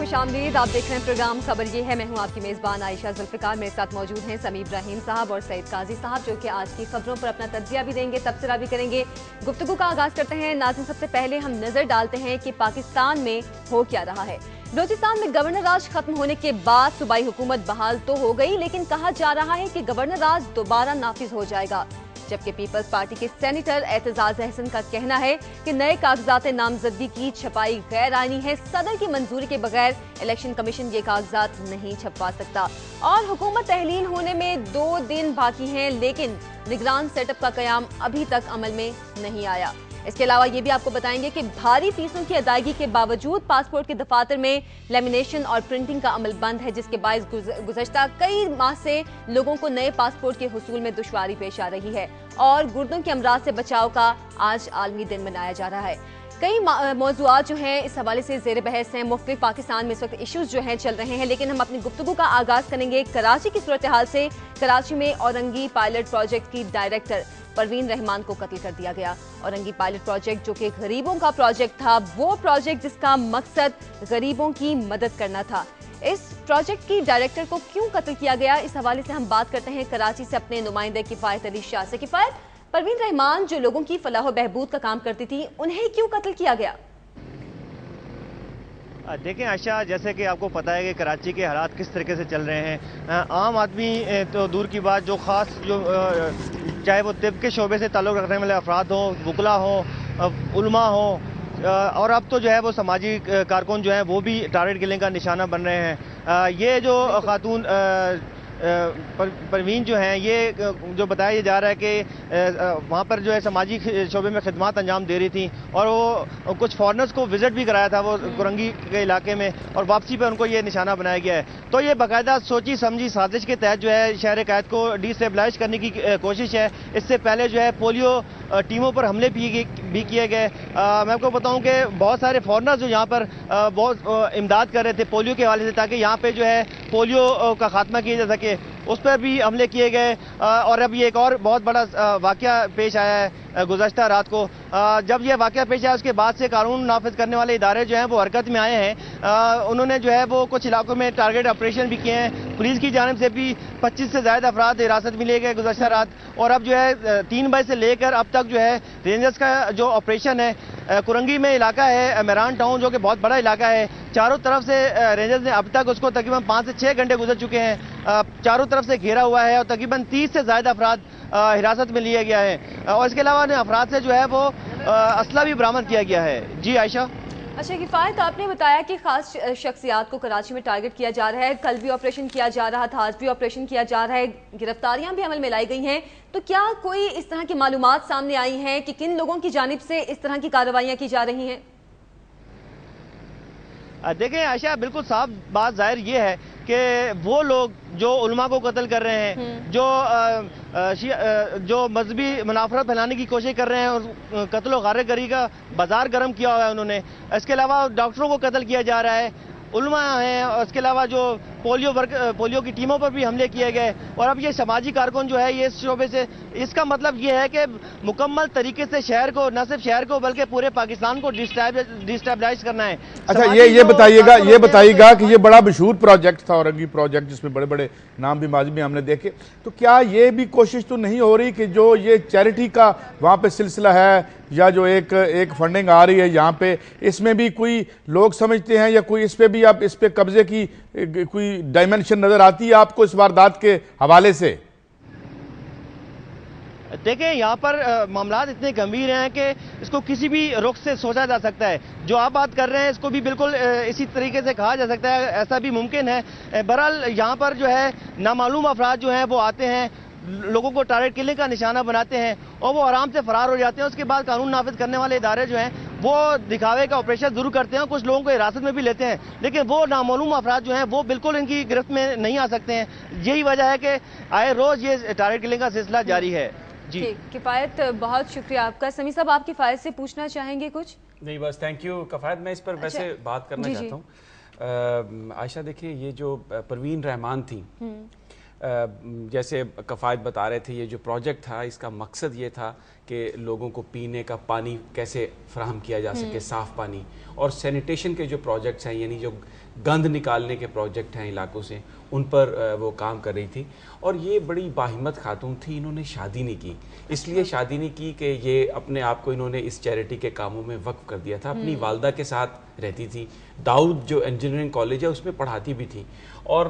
खुशामदीद। आप देख रहे हैं प्रोग्राम खबर ये है। मैं हूं आपकी मेजबान आयशा जुल्फिकार। मेरे साथ मौजूद हैं समी इब्राहिम साहब और सईद काजी साहब, जो कि आज की खबरों पर अपना तज्जिया भी देंगे, तबसरा भी करेंगे। गुफ्तगू का आगाज करते हैं। नाज़रीन, सबसे पहले हम नजर डालते हैं कि पाकिस्तान में हो क्या रहा है। बलूचिस्तान में गवर्नर राज खत्म होने के बाद सूबाई हुकूमत बहाल तो हो गई, लेकिन कहा जा रहा है कि गवर्नर राज दोबारा नाफिज हो जाएगा। जबकि पीपल्स पार्टी के सेनेटर एतजाज अहसन का कहना है कि नए कागजात नामजदगी की छपाई गैर आईनी है। सदर की मंजूरी के बगैर इलेक्शन कमीशन ये कागजात नहीं छपवा सकता। और हुकूमत तहलील होने में 2 दिन बाकी हैं, लेकिन निगरान सेटअप का कयाम अभी तक अमल में नहीं आया। इसके अलावा ये भी आपको बताएंगे कि भारी फीसों की अदायगी के बावजूद पासपोर्ट के दफातर में लेमिनेशन और प्रिंटिंग का अमल बंद है, जिसके बायस गुज़श्ता कई माह से लोगों को नए पासपोर्ट के हुसूल में दुश्वारी पेश आ रही है। और गुर्दों के अमराज से बचाव का आज आलमी दिन मनाया जा रहा है। कई मौजूआत जो हैं इस हवाले से जेर बहस हैं। मुख्तलिफ पाकिस्तान में इस वक्त इश्यूज जो हैं चल रहे हैं, लेकिन हम अपनी गुफ्तगू का आगाज करेंगे कराची की सूरत हाल से। कराची में औरंगी पायलट प्रोजेक्ट की डायरेक्टर परवीन रहमान को कत्ल कर दिया गया। औरंगी पायलट प्रोजेक्ट जो कि गरीबों का प्रोजेक्ट था, वो प्रोजेक्ट जिसका मकसद गरीबों की मदद करना था, इस प्रोजेक्ट की डायरेक्टर को क्यों कत्ल किया गया, इस हवाले से हम बात करते हैं कराची से अपने नुमाइंदे किफायत अली शाह से। किफायत, परवीन रहमान जो लोगों की फलाह बहबूद का काम करती थी, उन्हें क्यों कत्ल किया गया? देखें आशा, जैसे कि आपको पता है कि कराची के हालात किस तरीके से चल रहे हैं। आम आदमी तो दूर की बात, जो ख़ास जो चाहे वो तिब के शोबे से ताल्लुक़ रखने वाले अफराद हों, वकला हों, उलमा हों, और अब तो जो है वो समाजी कारकुन जो हैं वो भी टारगेट किलिंग का निशाना बन रहे हैं। ये जो खातून परवीन जो हैं, ये जो बताया जा रहा है कि वहाँ पर जो है समाजी शोबे में खिदमत अंजाम दे रही थी, और वो कुछ फॉरनर्स को विज़िट भी कराया था वो कुरंगी के इलाके में, और वापसी पर उनको ये निशाना बनाया गया है। तो ये बाकायदा सोची समझी साजिश के तहत जो है शहर कैद को डिस्टेबलाइज करने की कोशिश है। इससे पहले जो है पोलियो टीमों पर हमले भी किए गए। मैं आपको बताऊं कि बहुत सारे फॉरनर्स जो यहाँ पर बहुत इमदाद कर रहे थे पोलियो के हवाले से, ताकि यहाँ पे जो है पोलियो का खात्मा किया जा सके, उस पर भी हमले किए गए। और अब ये एक और बहुत बड़ा वाकया पेश आया है गुज़श्ता रात को। जब ये वाकया पेश आया, उसके बाद से कानून नाफिज करने वाले इदारे जो हैं वो हरकत में आए हैं। उन्होंने जो है वो कुछ इलाकों में टारगेट ऑपरेशन भी किए हैं। पुलिस की जानिब से भी 25 से ज़्यादा अफराद हिरासत में लिए गए गुज़श्ता रात। और अब जो है 3 बजे से लेकर अब तक जो है रेंजर्स का जो ऑपरेशन है, कुरंगी में इलाका है मेरान टाउन, जो कि बहुत बड़ा इलाका है, चारों तरफ से रेंजर्स ने अब तक उसको तकरीबन 5 से 6 घंटे गुजर चुके हैं, चारों तरफ से घेरा हुआ है, और तकरीबन 30 से ज़्यादा अफराद हिरासत में लिया गया है। और इसके अलावा अफराद से जो है वो असला भी बरामद किया गया है। जी आयशा। अच्छा किफायत, आपने बताया कि खास शख्सियात को कराची में टारगेट किया जा रहा है। कल भी ऑपरेशन किया जा रहा था, आज भी ऑपरेशन किया जा रहा है, गिरफ्तारियां भी अमल में लाई गई हैं। तो क्या कोई इस तरह की मालूमात सामने आई हैं कि किन लोगों की जानिब से इस तरह की कार्रवाइयां की जा रही हैं? देखें आयशा, बिल्कुल साफ बात जाहिर ये है कि वो लोग जो उलमा को कत्ल कर रहे हैं, जो मजहबी मुनाफरत फैलाने की कोशिश कर रहे हैं, और कत्ल व गारगरी का बाजार गर्म किया हुआ है उन्होंने। इसके अलावा डॉक्टरों को कत्ल किया जा रहा है, उलमा हैं, और इसके अलावा जो पोलियो की टीमों पर भी हमले किए गए। और अब ये समाजी कारकुन जो है ये इस शोबे से, इसका मतलब ये है कि मुकम्मल तरीके से शहर को, न सिर्फ शहर को बल्कि पूरे पाकिस्तान को डिस्टेबलाइज करना है। अच्छा, ये बताइएगा कि ये बड़ा मशहूर प्रोजेक्ट था औरंगी प्रोजेक्ट, जिसमें बड़े बड़े नाम भी माजी में हमने देखे, तो क्या ये भी कोशिश तो नहीं हो रही कि जो ये चैरिटी का वहाँ पे सिलसिला है, या जो एक फंडिंग आ रही है यहाँ पे, इसमें भी कोई लोग समझते हैं, या कोई इस पे भी आप इस पे कब्जे की कोई डायमेंशन नजर आती है आपको इस वारदात के हवाले से? देखें, यहाँ पर मामला इतने गंभीर हैं कि इसको किसी भी रुख से सोचा जा सकता है। जो आप बात कर रहे हैं इसको भी बिल्कुल इसी तरीके से कहा जा सकता है, ऐसा भी मुमकिन है। बहरहाल यहाँ पर जो है नामालूम अफराद जो हैं वो आते हैं, लोगों को टारगेट किलिंग का निशाना बनाते हैं, और वो आराम से फरार हो जाते हैं। उसके बाद कानून नाफिज करने वाले इदारे जो हैं वो दिखावे का ऑपरेशन जरूर करते हैं, कुछ लोगों को हिरासत में भी लेते हैं, लेकिन वो नामालूम अफराद जो हैं वो बिल्कुल इनकी गिरफ्त में नहीं आ सकते हैं। यही वजह है कि आए रोज ये टारगेट किलिंग का सिलसिला जारी है। जी किफायत, बहुत शुक्रिया आपका। समी साहब, आप किफायत से पूछना चाहेंगे कुछ? नहीं, बस थैंक यू किफायत। मैं इस पर वैसे बात करना चाहता हूँ। आयशा, देखिए, ये जो परवीन रहमान थी, जैसे कफ़ायत बता रहे थे, ये जो प्रोजेक्ट था इसका मकसद ये था कि लोगों को पीने का पानी कैसे फराहम किया जा सके, साफ़ पानी, और सैनिटेशन के जो प्रोजेक्ट्स हैं, यानी जो गंद निकालने के प्रोजेक्ट हैं इलाकों से, उन पर वो काम कर रही थी। और ये बड़ी बाहिम्मत खातून थी, इन्होंने शादी नहीं की। इसलिए शादी नहीं की कि ये अपने आप को इन्होंने इस चैरिटी के कामों में वक्फ कर दिया था। अपनी वालदा के साथ रहती थी, दाऊद जो इंजीनियरिंग कॉलेज है उसमें पढ़ाती भी थी। और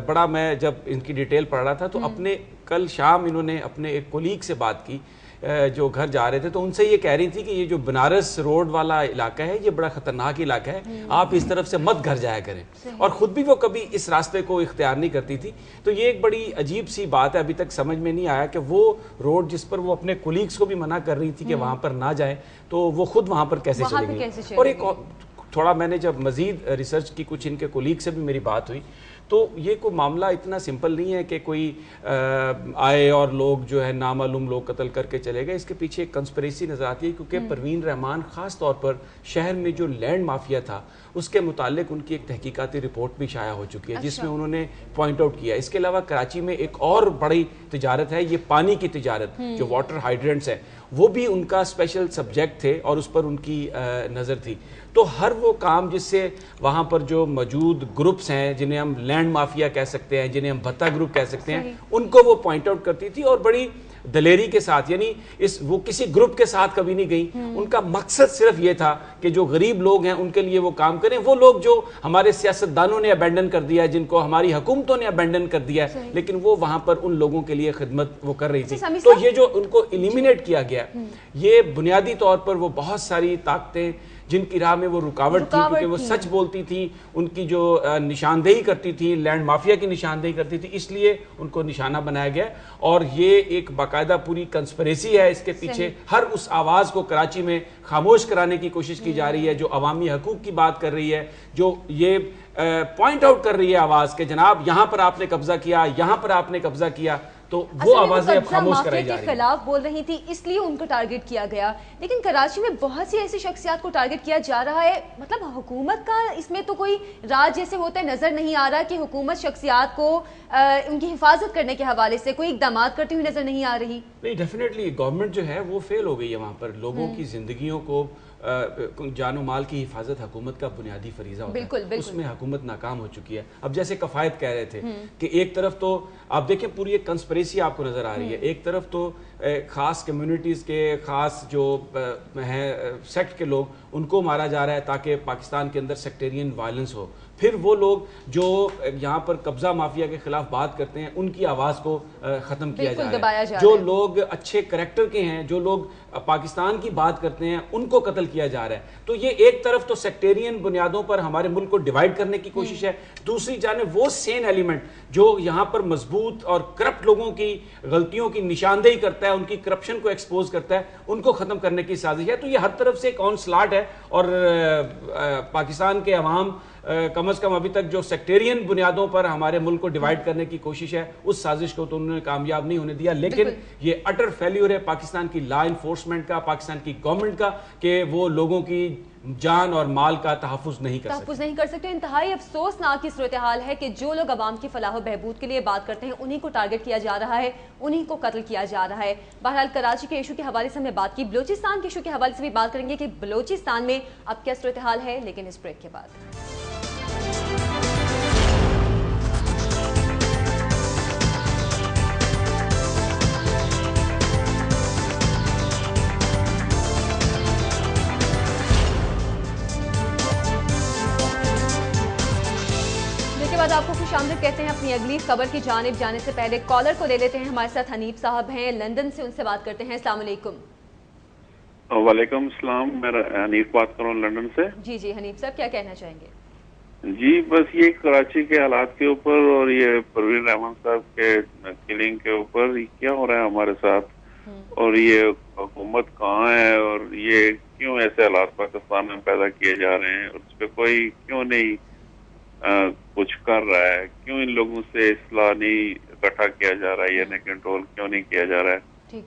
बड़ा मैं जब इनकी डिटेल पढ़ रहा था तो अपने कल शाम इन्होंने अपने एक कोलीग से बात की जो घर जा रहे थे, तो उनसे ये कह रही थी कि ये जो बनारस रोड वाला इलाका है ये बड़ा खतरनाक इलाका है, आप इस तरफ से मत घर जाया करें। और ख़ुद भी वो कभी इस रास्ते को इख्तियार नहीं करती थी। तो ये एक बड़ी अजीब सी बात है, अभी तक समझ में नहीं आया कि वो रोड जिस पर वो अपने कोलीग्स को भी मना कर रही थी कि वहाँ पर ना जाए, तो वो खुद वहाँ पर कैसे चलेगी। और एक थोड़ा मैंने जब मज़ीद रिसर्च की, कुछ इनके कोलीग से भी मेरी बात हुई, तो ये कोई मामला इतना सिंपल नहीं है कि कोई आए और लोग जो है नामालूम लोग कत्ल करके चले गए। इसके पीछे एक कंस्पिरेसी नज़र आती है, क्योंकि परवीन रहमान ख़ास तौर पर शहर में जो लैंड माफिया था उसके मुतालिक उनकी एक तहकीकाती रिपोर्ट भी शाया हो चुकी है, जिसमें उन्होंने पॉइंट आउट किया। इसके अलावा कराची में एक और बड़ी तिजारत है, ये पानी की तिजारत, जो वाटर हाइड्रेंट्स है, वो भी उनका स्पेशल सब्जेक्ट थे और उस पर उनकी नज़र थी। तो हर वो काम जिससे वहाँ पर जो मौजूद ग्रुप्स हैं, जिन्हें हम लैंड माफिया कह सकते हैं, जिन्हें हम भत्ता ग्रुप कह सकते हैं, उनको वो पॉइंट आउट करती थी और बड़ी दलेरी के साथ, यानी वो किसी ग्रुप के साथ कभी नहीं गई। उनका मकसद सिर्फ ये था कि जो गरीब लोग हैं उनके लिए वो काम करें, वो लोग जो हमारे सियासतदानों ने अबेंडन कर दिया है, जिनको हमारी हुकूमतों ने अबेंडन कर दिया है, लेकिन वो वहां पर उन लोगों के लिए खिदमत वो कर रही थी। तो ये जो उनको एलिमिनेट किया गया, ये बुनियादी तौर पर वो बहुत सारी ताकतें जिनकी राह में वो रुकावट थी, क्योंकि वो सच बोलती थी, उनकी जो निशानदेही करती थी, लैंड माफिया की निशानदेही करती थी, इसलिए उनको निशाना बनाया गया। और ये एक बाकायदा पूरी कंस्पिरेसी है, इसके पीछे हर उस आवाज़ को कराची में खामोश कराने की कोशिश की जा रही है जो अवामी हकूक की बात कर रही है, जो ये पॉइंट आउट कर रही है आवाज़ के जनाब यहाँ पर आपने कब्जा किया, यहाँ पर आपने कब्जा किया। तो वो आवाजें अब खामोश कराई जा रही हैं। खिलाफ बोल रही थी, इसलिए उनको टारगेट किया गया। लेकिन कराची में बहुत सी ऐसी शख्सियात को टारगेट किया जा रहा है, मतलब हुकूमत का इसमें तो कोई राज जैसे होता है नजर नहीं आ रहा कि हुकूमत शख्सियात को उनकी हिफाजत करने के हवाले से कोई इकदाम करती हुई नजर नहीं आ रही। नहीं, डेफिनेटली गवर्नमेंट जो है वो फेल हो गई है वहाँ पर। लोगों की जिंदगियों को जानो माल की हिफाजत हुकूमत का बुनियादी फरीजा होता है, बिल्कुल। उसमें हुकूमत नाकाम हो चुकी है। अब जैसे कफायत कह रहे थे कि एक तरफ तो आप देखें पूरी एक कंस्पिरेसी आपको नजर आ रही है, एक तरफ तो खास कम्युनिटीज के खास जो हैं सेक्ट के लोग उनको मारा जा रहा है ताकि पाकिस्तान के अंदर सेक्टेरियन वायलेंस हो, फिर वो लोग जो यहाँ पर कब्जा माफिया के खिलाफ बात करते हैं उनकी आवाज को खत्म किया जा रहा है। जो लोग अच्छे करैक्टर के हैं, जो लोग पाकिस्तान की बात करते हैं, उनको कत्ल किया जा रहा है। तो ये एक तरफ तो सेक्टेरियन बुनियादों पर हमारे मुल्क को डिवाइड करने की कोशिश है, दूसरी जानिब वो सेन एलिमेंट जो यहाँ पर मजबूत और करप्ट लोगों की गलतियों की निशानदेही करता है, उनकी करप्शन को एक्सपोज करता है, उनको खत्म करने की साजिश है। तो ये हर तरफ से एक ऑनस्लॉट है और पाकिस्तान के अवाम कम अज कम अभी तक जो सेक्टेरियन बुनियादों पर हमारे मुल्क को डिवाइड करने की कोशिश है, उस साजिश को तो उन्होंने कामयाब नहीं होने दिया। लेकिन ये अटर फेल्यूर है पाकिस्तान की लॉ इन्फोर्समेंट का, पाकिस्तान की गवर्नमेंट का, कि वो लोगों की जान और माल का तहफ़्फ़ुज़ नहीं कर सकते। इंतहाई अफसोसनाक की सूरत हाल है कि जो लोग अवाम की फलाह बहबूद के लिए बात करते हैं उन्हीं को टारगेट किया जा रहा है, उन्हीं को कत्ल किया जा रहा है। बहरहाल कराची के इशू के हवाले से हमने बात की, बलोचिस्तान के इशू के हवाले से भी बात करेंगे कि बलोचिस्तान में अब क्या सूरत हाल है, लेकिन इस ब्रेक के बाद। बाद आपको खुशामदीद कहते हैं। अपनी अगली खबर की जानिब जाने से पहले कॉलर को ले लेते हैं। हमारे साथ हनीफ साहब हैं लंदन से, उनसे बात करते हैं। अस्सलाम वालेकुम। वालेकुम सलाम, मैं हनीफ बात कर रहा हूँ लंदन से। जी जी हनीफ साहब, क्या कहना चाहेंगे? जी बस ये कराची के हालात के ऊपर और ये परवीन रहमान साहब के किलिंग के ऊपर क्या हो रहा है हमारे साथ, और ये हुकूमत कहाँ है और ये क्यों ऐसे हालात पाकिस्तान में पैदा किए जा रहे हैं, उस पर कोई क्यों नहीं कुछ कर रहा है, क्यों इन लोगों से इस्लाह नहीं इकट्ठा किया जा रहा है, यानी कंट्रोल क्यों नहीं किया जा रहा है। ठीक,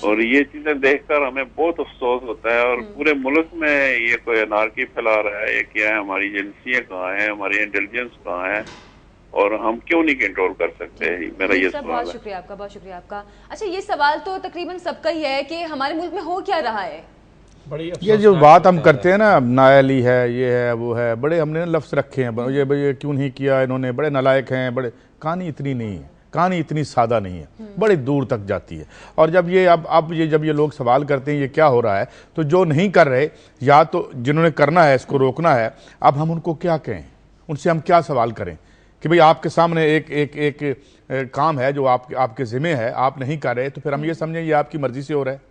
और ये चीजें देखकर हमें बहुत अफसोस होता है। और पूरे मुल्क में ये कोई अनारकी फैला रहा है, ये क्या है, हमारी एजेंसियां कहाँ हैं, हमारी इंटेलिजेंस कहाँ है, और हम क्यों नहीं कंट्रोल कर सकते हैं, मेरा ये सवाल है। बहुत शुक्रिया आपका, बहुत शुक्रिया आपका। अच्छा, ये सवाल तो तकरीबन सबका ही है कि हमारे मुल्क में हो क्या रहा है। ये जो बात हम करते हैं ना, नाअहली है, ये है, वो है, बड़े हमने ना लफ्ज़ रखे हैं, ये क्यों नहीं किया इन्होंने, बड़े नालायक हैं, बड़े। कहानी इतनी नहीं है, कहानी इतनी सादा नहीं है, बड़ी दूर तक जाती है। और जब ये जब ये लोग सवाल करते हैं ये क्या हो रहा है, तो जो नहीं कर रहे, या तो जिन्होंने करना है इसको रोकना है, अब हम उनको क्या कहें, उनसे हम क्या सवाल करें कि भाई आपके सामने एक काम है जो आपके ज़िम्मे है, आप नहीं कर रहे, तो फिर हम ये समझें ये आपकी मर्जी से हो रहा है,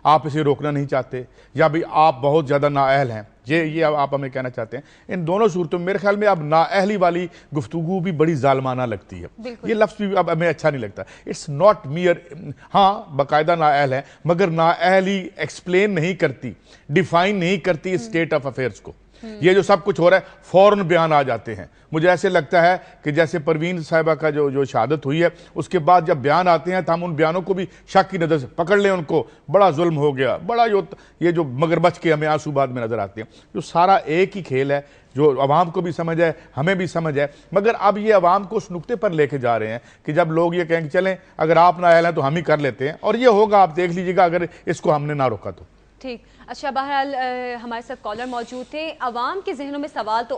आप इसे रोकना नहीं चाहते, या भाई आप बहुत ज़्यादा नाअहल हैं, ये आप हमें कहना चाहते हैं। इन दोनों सूरतों में मेरे ख्याल में अब नाअहली वाली गुफ्तगू भी बड़ी जालमाना लगती है, ये लफ्ज़ भी अब हमें अच्छा नहीं लगता। इट्स नॉट मियर, हाँ बाकायदा नाअहल है, मगर नाअहली एक्सप्लेन नहीं करती, डिफाइन नहीं करती स्टेट ऑफ अफेयर्स को। ये जो सब कुछ हो रहा है फौरन बयान आ जाते हैं। मुझे ऐसे लगता है कि जैसे परवीन साहिबा का जो शहादत हुई है, उसके बाद जब बयान आते हैं तो हम उन बयानों को भी शक की नज़र से पकड़ लें, उनको बड़ा जुल्म हो गया, बड़ा ये जो मगरमच्छ के हमें आंसू बाद में नजर आते हैं। जो सारा एक ही खेल है, जो अवाम को भी समझ है, हमें भी समझ है, मगर अब ये अवाम को उस नुक्ते पर लेके जा रहे हैं कि जब लोग ये कहेंगे चलें अगर आप नाअहल हैं तो हम ही कर लेते हैं, और ये होगा, आप देख लीजिएगा अगर इसको हमने ना रोका तो। ठीक, अच्छा, बहरहाल हमारे साथ कॉलर मौजूद थे। अवाम के जहनों में सवाल तो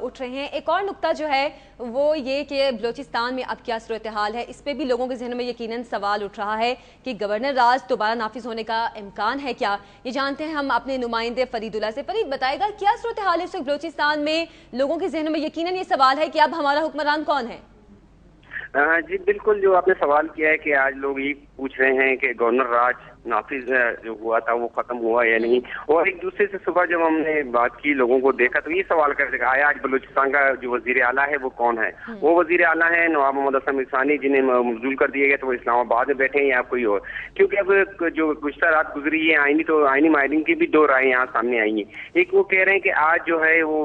उठ रहे हैं। एक और नुक्ता जो है वो ये कि बलूचिस्तान में अब क्या सूरत हाल है, इस पर भी लोगों के जहनों में यकीनन सवाल उठ रहा है कि गवर्नर राज दोबारा नाफिज होने का इम्कान है क्या। ये जानते हैं हम अपने नुमाइंदे फरीदुल्ला से। फरीद, बताएगा क्या सूरत हाल है इस वक्त बलूचिस्तान में? लोगों के जहनों में यकीनन ये सवाल है कि अब हमारा हुक्मरान कौन है? जी बिल्कुल, जो आपने सवाल किया है कि आज लोग ये पूछ रहे हैं कि गवर्नर राज नाफिज जो हुआ था वो खत्म हुआ या नहीं, और एक दूसरे से सुबह जब हमने बात की, लोगों को देखा, तो ये सवाल कर रहे आया आज बलूचिस्तान का जो वजीर आला है वो कौन है। वो वजीर आला है नवाब मोहम्मद हसन मिसानी, जिन्हें मबजूल कर दिया गया, तो वो इस्लामाबाद में बैठे हैं या कोई और, क्योंकि अब जो गुज़श्ता रात गुजरी है आईनी माहिरीन की भी दो राय यहाँ सामने आई है। एक वो कह रहे हैं कि आज जो है वो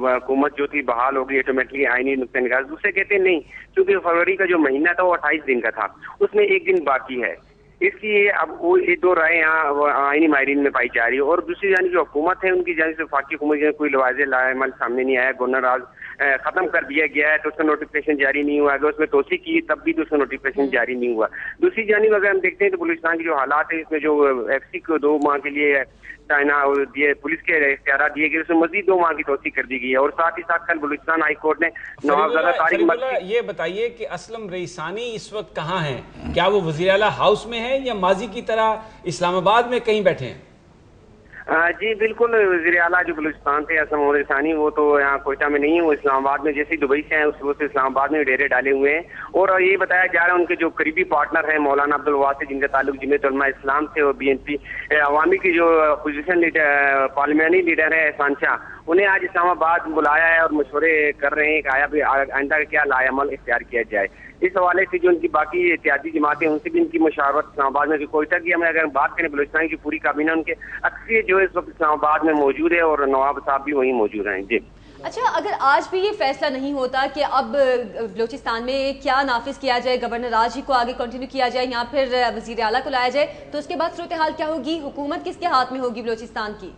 हुकूमत जो थी बहाल हो गई ऑटोमेटिकली आईनी नुक्ता निगाह। दूसरे कहते हैं नहीं, क्योंकि फरवरी का जो महीना था वो 28 दिन का था, उसमें एक दिन बाकी है, इसलिए अब वो ये दो राय यहाँ आईनी माहिरीन में पाई जा रही है। और दूसरी जानी जो हुकूमत है उनकी जानी से वफाकी हुकूमत कोई लवाज़े लाएमल सामने नहीं आया। गवर्नर राज खत्म कर दिया गया है तो उसका नोटिफिकेशन जारी नहीं हुआ, अगर उसमें तोसी की तब भी तो उसका नोटिफिकेशन जारी नहीं हुआ। दूसरी जानिब अगर हम देखते हैं तो बलूचिस्तान के जो हालात है, इसमें जो एफसी को 2 माह के लिए चाइना दिए, पुलिस के इख्तियार दिए गए, उसमें मजीद 2 माह की तोसी कर दी गई है। और साथ ही साथ कल बलूचिस्तान हाई कोर्ट ने नवाबजादा तारिक, ये बताइए कि असलम रईसानी इस वक्त कहाँ हैं? क्या वो वज़ीर आला हाउस में है या माजी की तरह इस्लामाबाद में कहीं बैठे हैं? जी बिल्कुल, वज़ीर आला जो बलूचिस्तान थे असलम रईसानी वो तो यहाँ कोयटा में नहीं है, वो इस्लामाबाद में, जैसे दुबई से हैं उसको से इस्लामाबाद में डेरे डाले हुए हैं। और ये बताया जा रहा है उनके जो करीबी पार्टनर हैं मौलाना अब्दुल वासी, जिनका ताल्लुक जमीयत उलमा इस्लाम से, और BNP अवामी की जो अपोजिशन लीडर पार्लियामेंट्री लीडर है एहसान शाह, उन्हें आज इस्लामाबाद बुलाया है और मशवरे कर रहे हैं कि आया भी आइंदा क्या लाएअमल इख्तियार किया जाए। इस हवाले से जो उनकी बाकी एहतियाती जमातें उनसे भी इनकी मशावरत इस्लामाबाद में, कोयटा की हमें अगर बात करें बलूचिस्तान की पूरी काबीना उनके अक्सर जो है इस वक्त इस्लामाबाद में मौजूद है और नवाब साहब भी वहीं मौजूद हैं। जी अच्छा, अगर आज भी ये फैसला नहीं होता कि अब बलूचिस्तान में क्या नाफिज किया जाए, गवर्नर राज ही को आगे कंटिन्यू किया जाए या फिर वजीर आला को लाया जाए, तो उसके बाद सूरत हाल क्या होगी? हुकूमत किसके हाथ में होगी बलूचिस्तान की?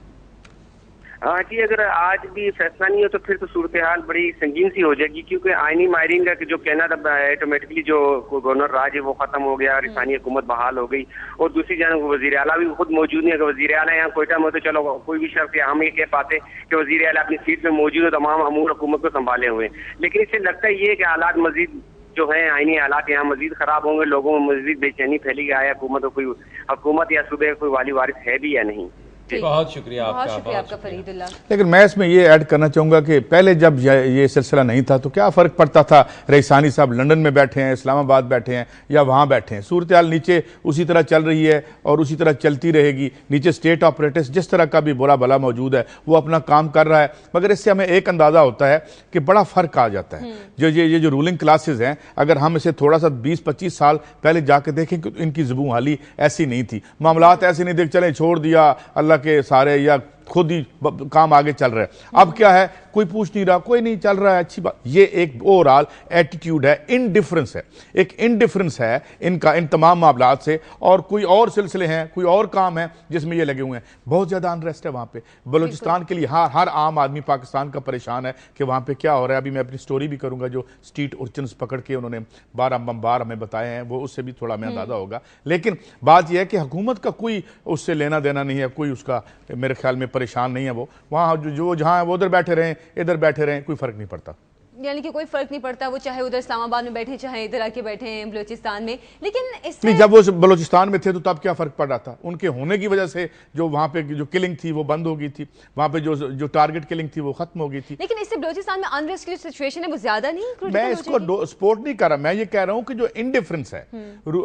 जी अगर आज भी फैसला नहीं हो तो फिर तो सूरत हाल बड़ी संगीन सी हो जाएगी, क्योंकि आईनी माहिरीन का जो कहना था ऑटोमेटिकली जो गवर्नर राज है वो खत्म हो गया, रईसानी हुकूमत बहाल हो गई। और दूसरी जानब वज़ीर आला भी खुद मौजूद नहीं है। वज़ीर आला यहाँ कोयटा में तो चलो कोई भी शर्त हम ये कह पाते कि वज़ीर आला अपनी सीट में मौजूद है, तमाम अमूर हुकूमत को संभाले हुए, लेकिन इससे लगता ही है कि हालात मजीद जो है आईनी हालात यहाँ मजीद खराब होंगे, लोगों में मजीद बेचैनी फैली गया है, हुकूमत या सूबे कोई वाली वारिस है भी या नहीं। बहुत शुक्रिया आपका फरीदुल्ला। लेकिन मैं इसमें ये ऐड करना चाहूँगा कि पहले जब ये सिलसिला नहीं था तो क्या फ़र्क पड़ता था, रईसानी साहब लंदन में बैठे हैं, इस्लामाबाद बैठे हैं या वहाँ बैठे हैं, सूरत हाल नीचे उसी तरह चल रही है और उसी तरह चलती रहेगी। नीचे स्टेट ऑपरेटर्स जिस तरह का भी बुरा भला मौजूद है वो अपना काम कर रहा है, मगर इससे हमें एक अंदाज़ा होता है कि बड़ा फ़र्क आ जाता है। ये जो रूलिंग क्लासेज हैं, अगर हम इसे थोड़ा सा 20-25 साल पहले जाके देखें कि इनकी ज़ुबान हाली ऐसी नहीं थी, मामलात ऐसे नहीं देख चले छोड़ दिया अल्लाह के सारे या खुद ही काम आगे चल रहा है। अब क्या है, कोई पूछ नहीं रहा, कोई नहीं, चल रहा है, अच्छी बात। ये एक ओवरऑल एटीट्यूड है, इनडिफरेंस है, एक इनडिफरेंस है इनका इन तमाम मामलात से। और कोई और सिलसिले हैं, कोई और काम है जिसमें ये लगे हुए हैं। बहुत ज्यादा अनरेस्ट है वहां पे बलूचिस्तान के लिए। हर आम आदमी पाकिस्तान का परेशान है कि वहां पे क्या हो रहा है। अभी मैं अपनी स्टोरी भी करूंगा, जो स्ट्रीट उर्चन्स पकड़ के उन्होंने 12 बम्बार हमें बताए हैं, वो उससे भी थोड़ा हमें अंदाजा होगा। लेकिन बात यह है कि हुकूमत का कोई उससे लेना देना नहीं है, कोई उसका मेरे ख्याल में परेशान नहीं है। वो वहाँ जो जहाँ है वो उधर बैठे रहें, इधर बैठे रहें, कोई फर्क नहीं पड़ता। यानी कि कोई फर्क नहीं पड़ता, वो चाहे उधर इस्लामाबाद में बैठे, चाहे इधर आके बैठे हैं बलूचिस्तान में। लेकिन इसमें जब वो बलूचिस्तान में थे तो तब क्या फर्क पड़ रहा था? उनके होने की वजह से जो वहां पे जो किलिंग थी वो बंद हो गई थी, वहां पे जो टारगेट किलिंग थी वो खत्म हो गई थी। लेकिन इससे बलूचिस्तान में अनरेस्ट की जो सिचुएशन है वो ज्यादा नहीं, मैं इसको सपोर्ट नहीं कर रहा। मैं ये कह रहा हूं कि जो इनडिफरेंस है,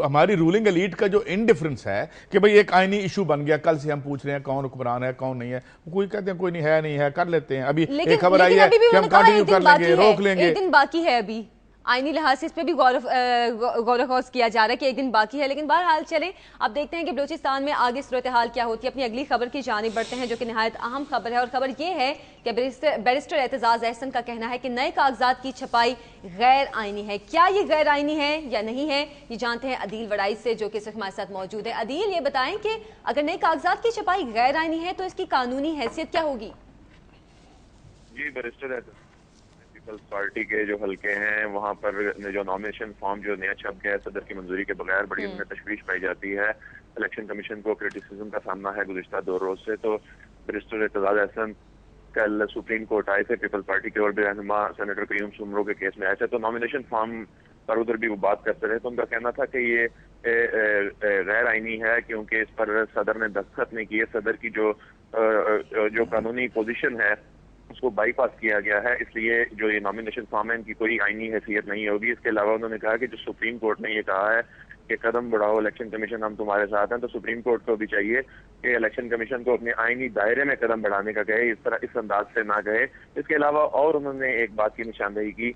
हमारी रूलिंग एलीट का जो इनडिफरेंस है कि भाई एक आईनी इशू बन गया, कल से हम पूछ रहे हैं कौन हुक्मरान है कौन नहीं है, कोई कहते हैं कोई नहीं है, नहीं है, कर लेते हैं। अभी एक खबर आई है कि हम कंटिन्यू कर लेंगे, रोक लेंगे, एक दिन बाकी है। अभी आईनी लिहाज से इस पे भी गौर किया जा रहा है कि एक दिन बाकी है। लेकिन बहरहाल चले, अब देखते हैं कि बलूचिस्तान में आगे सूरत हाल क्या होती है। अपनी अगली खबर की जानिब बढ़ते हैं, जो कि निहायत अहम खबर है। और खबर ये है कि बैरिस्टर एतजाज अहसन का कहना है कि नए कागजात की छपाई गैर आईनी है। क्या ये गैर आईनी है या नहीं है, ये जानते हैं अदील वड़ाई से, जो कि सिर्फ हमारे साथ मौजूद है। अदील, ये बताएं कि अगर नए कागजात की छपाई गैर आईनी है तो इसकी कानूनी हैसियत क्या होगी? जी, बैरिस्टर पीपल्स पार्टी के जो हलके हैं वहाँ पर जो नॉमिनेशन फॉर्म जो नया छप गया है सदर की मंजूरी के बगैर, बड़ी उनमें तशवीश पाई जाती है। इलेक्शन कमीशन को क्रिटिसिज्म का सामना है गुज़िश्ता 2 रोज से। तो बैरिस्टर एतजाज अहसन कल सुप्रीम कोर्ट आए थे, पीपल्स पार्टी के और भी रहनुमा सेनेटर कयूम सुमरो के केस में आए थे। तो नॉमिनेशन फॉर्म पर उधर भी वो बात करते रहे। तो उनका कहना था कि ये गैर आईनी है क्योंकि इस पर सदर ने दस्तखत नहीं किए। सदर की जो कानूनी पोजीशन है उसको बाईपास किया गया है, इसलिए जो ये नॉमिनेशन फॉर्म है इनकी कोई आईनी हैसियत नहीं होगी। इसके अलावा उन्होंने कहा कि जो सुप्रीम कोर्ट ने ये कहा है कि कदम बढ़ाओ इलेक्शन कमीशन, हम तुम्हारे साथ हैं, तो सुप्रीम कोर्ट को भी चाहिए कि इलेक्शन कमीशन को अपने आईनी दायरे में कदम बढ़ाने का कहे, इस तरह इस अंदाज से ना कहे। इसके अलावा और उन्होंने एक बात की निशानदेही की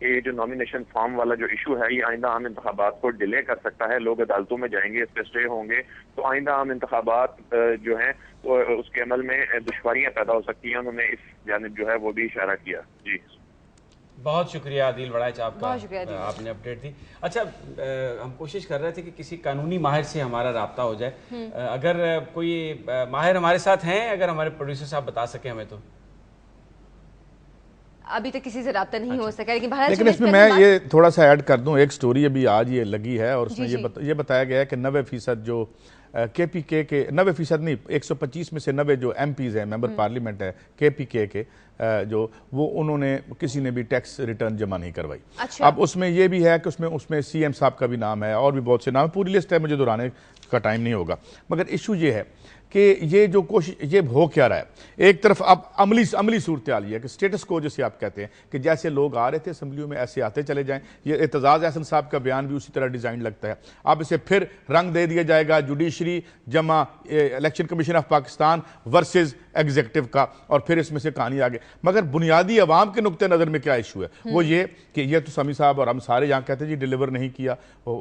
कि जो नॉमिनेशन फॉर्म वाला जो इशू है ये आइंदा आम इंतखाबात को डिले कर सकता है। लोग अदालतों में जाएंगे, इस पर स्टे होंगे, तो आइंदा आम इंतखाबात जो हैं तो उसके अमल में दुश्वारियां पैदा हो सकती हैं। उन्होंने इस जानिब जो है वो भी इशारा किया। जी, बहुत शुक्रिया आदिल वड़ाइच आपका, आपने अपडेट दी। अच्छा, हम कोशिश कर रहे थे कि किसी कानूनी माहिर से हमारा राब्ता हो जाए। अगर कोई माहिर हमारे साथ हैं, अगर हमारे प्रोड्यूसर साहब बता सके हमें तो। अभी तक किसी से राब्ता नहीं हो सका, लेकिन इसमें मैं ये थोड़ा सा ऐड कर दूं, एक स्टोरी अभी आज ये लगी है और उसमें ये बताया गया है कि 90% जो KPK के 90% नहीं, 125 में से 90 जो MPs हैं, मेंबर पार्लियामेंट है KPK के, जो वो उन्होंने किसी ने भी टैक्स रिटर्न जमा नहीं करवाई। अच्छा। अब उसमें ये भी है कि उसमें CM साहब का भी नाम है और भी बहुत से नाम है, पूरी लिस्ट है, मुझे दोहराने का टाइम नहीं होगा। मगर इशू ये है कि ये जो कोशिश ये हो क्या रहा है, एक तरफ अब अमली सूरत हाल ये है कि स्टेटस को जिसे आप कहते हैं कि जैसे लोग आ रहे थे असेंबलियों में ऐसे आते चले जाएं। ये एतजाज अहसन साहब का बयान भी उसी तरह डिज़ाइन लगता है। अब इसे फिर रंग दे दिया जाएगा जुडिशरी जमा election commission of Pakistan versus executive का, और फिर इसमें से कहानी आगे। मगर बुनियादी अवाम के नुक्ते नज़र में क्या इशू है वो ये कि ये तो समी साहब और हम सारे यहाँ कहते हैं जी डिलीवर नहीं किया,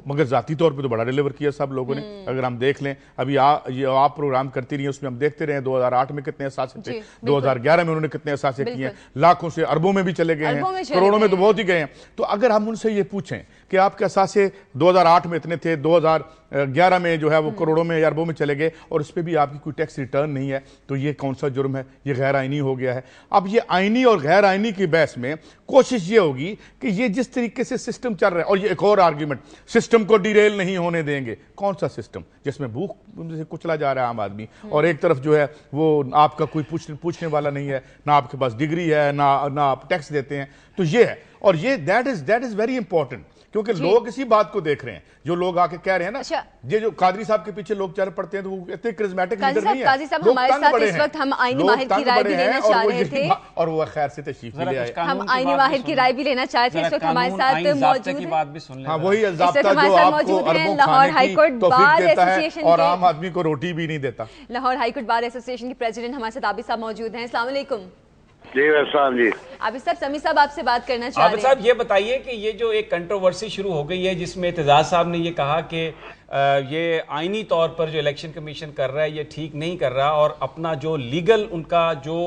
मगर ज़ाती तौर पर तो बड़ा डिलीवर किया सब लोगों ने। अगर हम देख लें, अभी आप प्रोग्राम करती रही, उसमें हम देखते रहे 2008 में कितने असासे थे, 2011 में उन्होंने कितने असासे किए हैं, लाखों से अरबों में भी चले गए हैं, करोड़ों में तो बहुत ही गए हैं। तो अगर हम उनसे ये पूछें कि आपके असासे 2008 में इतने थे, 2011 में जो है वो करोड़ों में या अरबों में चले गए, और इस पर भी आपकी कोई टैक्स रिटर्न नहीं है, तो ये कौन सा जुर्म है? ये गैर आईनी हो गया है। अब ये आईनी और गैर आईनी की बहस में कोशिश ये होगी कि ये जिस तरीके से सिस्टम चल रहा है, और ये एक और आर्ग्यूमेंट, सिस्टम को डिरेल नहीं होने देंगे। कौन सा सिस्टम जिसमें भूख से कुचला जा रहा है आम आदमी, और एक तरफ जो है वो आपका कोई पूछने वाला नहीं है, ना आपके पास डिग्री है, ना आप टैक्स देते हैं। तो ये है, और ये दैट इज वेरी इंपॉर्टेंट, क्योंकि लोग इसी बात को देख रहे हैं। जो लोग आके कह रहे हैं ना, अच्छा। ये जो कादरी साहब के पीछे लोग चल पड़ते हैं तो वो इतने करिस्मेटिक लीडर नहीं है। काजी साहब हमारे साथ इस वक्त हम आईनी माहिर की राय भी लेना चाह रहे थे, और वो खैर से तशरीफ ले आए। हम आईनी माहिर की राय भी लेना चाह रहे थे, इस वक्त हमारे साथ मौजूद हैं। हाँ, वही ज़ाब्ता जो आपको अरबों खाने की तौफीक देता है और आम आदमी को रोटी भी नहीं देता। लाहौर हाईकोर्ट बार एसोसिएशन के प्रेसिडेंट हमारे साथ आबिद साहब मौजूद हैं। अस्सलाम वालेकुम। जी वैसान जी। आबिद साहब, समी साहब आपसे बात करना चाह रहे आबिद हैं। साहब ये बताइए कि ये जो एक कंट्रोवर्सी शुरू हो गई है जिसमें एतजाज साहब ने ये कहा कि ये आईनी तौर पर जो इलेक्शन कमीशन कर रहा है ये ठीक नहीं कर रहा और अपना जो लीगल उनका जो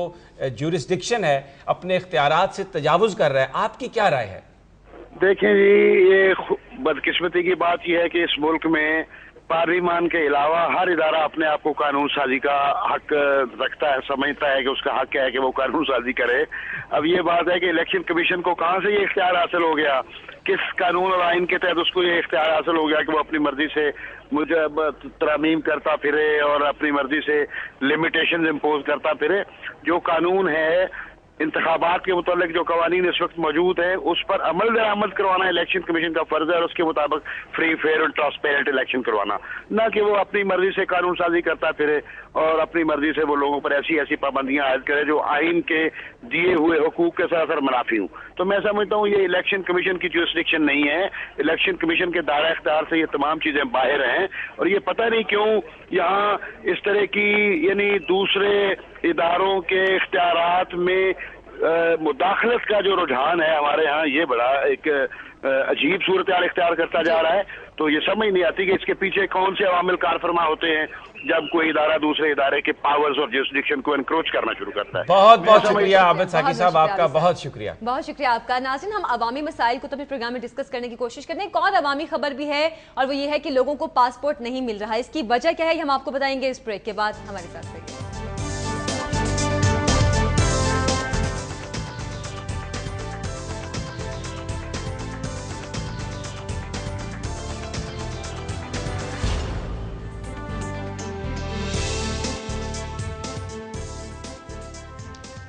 ज्यूरिसडिक्शन है अपने इख्तियारात से तजावुज कर रहा है, आपकी क्या राय है? देखें जी, ये बदकिस्मती की बात यह है कि इस मुल्क में पार्लिमान के अलावा हर इदारा अपने आप को कानून साजी का हक रखता है, समझता है कि उसका हक है कि वो कानून साजी करे। अब ये बात है कि इलेक्शन कमीशन को कहाँ से ये इख्तियार हासिल हो गया, किस कानून और आइन के तहत उसको ये इख्तियार हासिल हो गया कि वो अपनी मर्जी से मुझे तरमीम करता फिरे और अपनी मर्जी से लिमिटेशन इम्पोज करता फिरे। जो कानून है, इंतखाबात के मुतालिक जो कवानीन इस वक्त मौजूद है, उस पर अमल दरामद करवाना इलेक्शन कमीशन का फर्ज है और उसके मुताबिक फ्री, फेयर और ट्रांसपेरेंट इलेक्शन करवाना, ना कि वो अपनी मर्जी से कानून साजी करता फिरे और अपनी मर्जी से वो लोगों पर ऐसी ऐसी पाबंदियां आयद करे जो आइन के दिए हुए हुकूक के सरासर मुनाफी हूँ। तो मैं समझता हूँ ये इलेक्शन कमीशन की ज्यूरिसडिक्शन नहीं है। इलेक्शन कमीशन के दायरा इख्तियार से ये तमाम चीजें बाहर हैं और ये पता नहीं क्यों यहाँ इस तरह की यानी दूसरे इदारों के इख्तियारात में मुदाखलत का जो रुझान है हमारे यहाँ, ये बड़ा एक अजीब सूरत हाल इख्तियार करता जा रहा है। तो ये समझ नहीं आती कि इसके पीछे कौन से अवामिल कारफरमा होते हैं जब कोई इदारा दूसरे इदारे के पावर्स और ज्यूरिसडिक्शन को एनक्रोच करना शुरू करता है। बहुत बहुत शुक्रिया आबिद साकी साहब, आपका बहुत शुक्रिया। बहुत शुक्रिया आपका। नाज़रीन, हम अवामी मसाइल को तो अपने प्रोग्राम में डिस्कस करने की कोशिश करते हैं। एक और अवामी खबर भी है और वो ये है कि लोगों को पासपोर्ट नहीं मिल रहा है। इसकी वजह क्या है, हम आपको बताएंगे इस ब्रेक के बाद। हमारे साथ रहिए।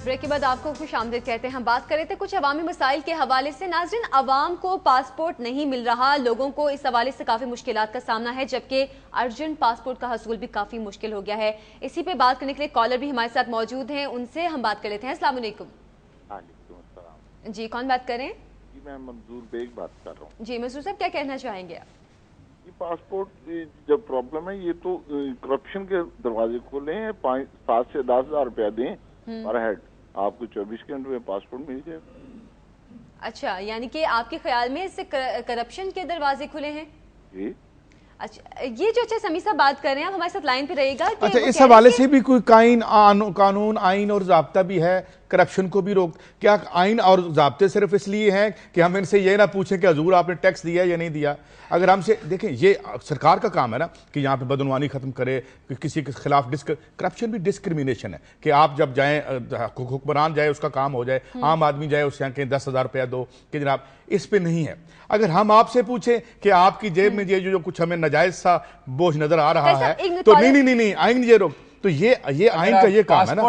ब्रेक के बाद आपको खुश आमदीद कहते हैं। हम बात कर रहे थे कुछ अवामी मसाइल के हवाले से। नाज़रीन, अवाम को पासपोर्ट नहीं मिल रहा, लोगों को इस हवाले से काफ़ी मुश्किलात का सामना है, जबकि अर्जेंट पासपोर्ट का हसूल भी काफ़ी मुश्किल हो गया है। इसी पे बात करने के लिए कॉलर भी हमारे साथ मौजूद हैं, उनसे हम बात कर लेते हैं। अस्सलाम वालेकुम। जी, कौन बात करें? जी, मैं मंजूर बेग बात कर रहा हूँ। जी मंजूर साहब, क्या कहना चाहेंगे आप? ये पासपोर्ट जब प्रॉब्लम है, ये तो करप्शन के दरवाजे खोले हैं। 7 से 10 हजार रुपया दें पर हेड, आपको 24 घंटे में पासपोर्ट मिल जाए। अच्छा, यानी कि आपके ख्याल में इससे करप्शन के दरवाजे खुले हैं? जी। अच्छा, ये जो अच्छा समी साहब बात कर रहे हैं, आप हमारे साथ लाइन पे रहिएगा। अच्छा, इस हवाले से भी कोई कानून, आइन और ज़ाब्ता भी है करप्शन को भी रोक? क्या आइन और ज़ाब्ते सिर्फ इसलिए हैं कि हम इनसे ये ना पूछें कि हजूर आपने टैक्स दिया या नहीं दिया? अगर हमसे देखें, ये सरकार का काम है ना कि यहाँ पे बदनवानी खत्म करे, कि किसी के खिलाफ करप्शन भी डिस्क्रिमिनेशन है कि आप जब जाएं, हुक्मरान जाए उसका काम हो जाए, आम आदमी जाए उससे कहें 10,000 रुपया दो, कि जनाब इस पे नहीं है। अगर हम आपसे पूछें कि आपकी जेब में ये जो कुछ हमें नाजायज सा बोझ नजर आ रहा है, तो नहीं आइन ये रोक, तो ये आइन का ये काम है ना।